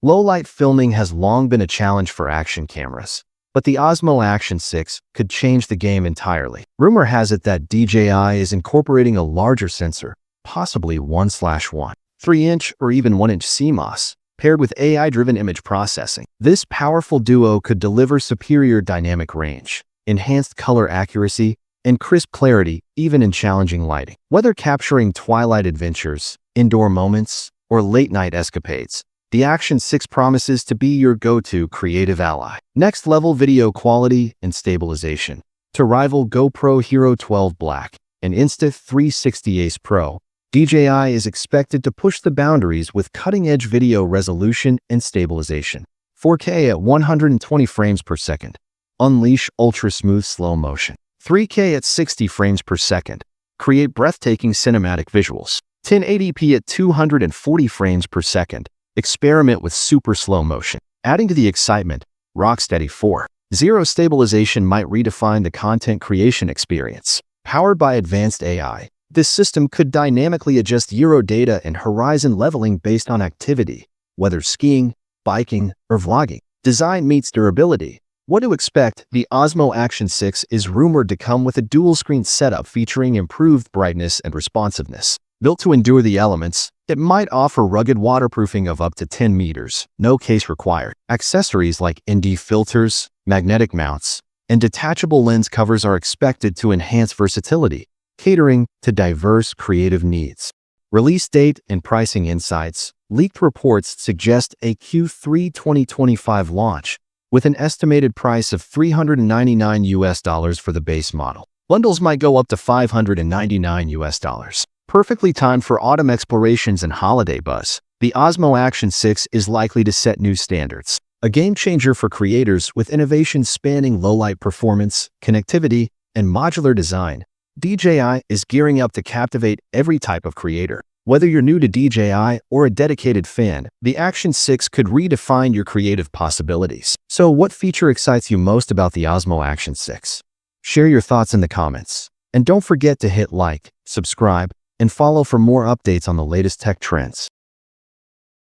Low-light filming has long been a challenge for action cameras, but the Osmo Action 6 could change the game entirely. Rumor has it that DJI is incorporating a larger sensor, possibly 1/1, 3-inch or even 1-inch CMOS, paired with AI-driven image processing. This powerful duo could deliver superior dynamic range, enhanced color accuracy, and crisp clarity even in challenging lighting. Whether capturing twilight adventures, indoor moments, or late-night escapades, the Action 6 promises to be your go-to creative ally. Next-level video quality and stabilization. To rival GoPro Hero 12 Black and Insta360 Ace Pro, DJI is expected to push the boundaries with cutting-edge video resolution and stabilization. 4K at 120 frames per second. Unleash ultra-smooth slow motion. 3K at 60 frames per second. Create breathtaking cinematic visuals. 1080p at 240 frames per second. Experiment with super slow motion. Adding to the excitement, RockSteady 4.0 stabilization might redefine the content creation experience. Powered by advanced AI, this system could dynamically adjust gyro data and horizon leveling based on activity, whether skiing, biking, or vlogging. Design meets durability. What to expect? The Osmo Action 6 is rumored to come with a dual-screen setup featuring improved brightness and responsiveness. Built to endure the elements, it might offer rugged waterproofing of up to 10 meters, no case required. Accessories like ND filters, magnetic mounts, and detachable lens covers are expected to enhance versatility, catering to diverse creative needs. Release date and pricing insights. Leaked reports suggest a Q3 2025 launch, with an estimated price of $399 for the base model. Bundles might go up to $599. Perfectly timed for autumn explorations and holiday buzz, the Osmo Action 6 is likely to set new standards. A game-changer for creators with innovations spanning low-light performance, connectivity, and modular design. DJI is gearing up to captivate every type of creator. Whether you're new to DJI or a dedicated fan, the Action 6 could redefine your creative possibilities. So what feature excites you most about the Osmo Action 6? Share your thoughts in the comments. And don't forget to hit like, subscribe, and follow for more updates on the latest tech trends.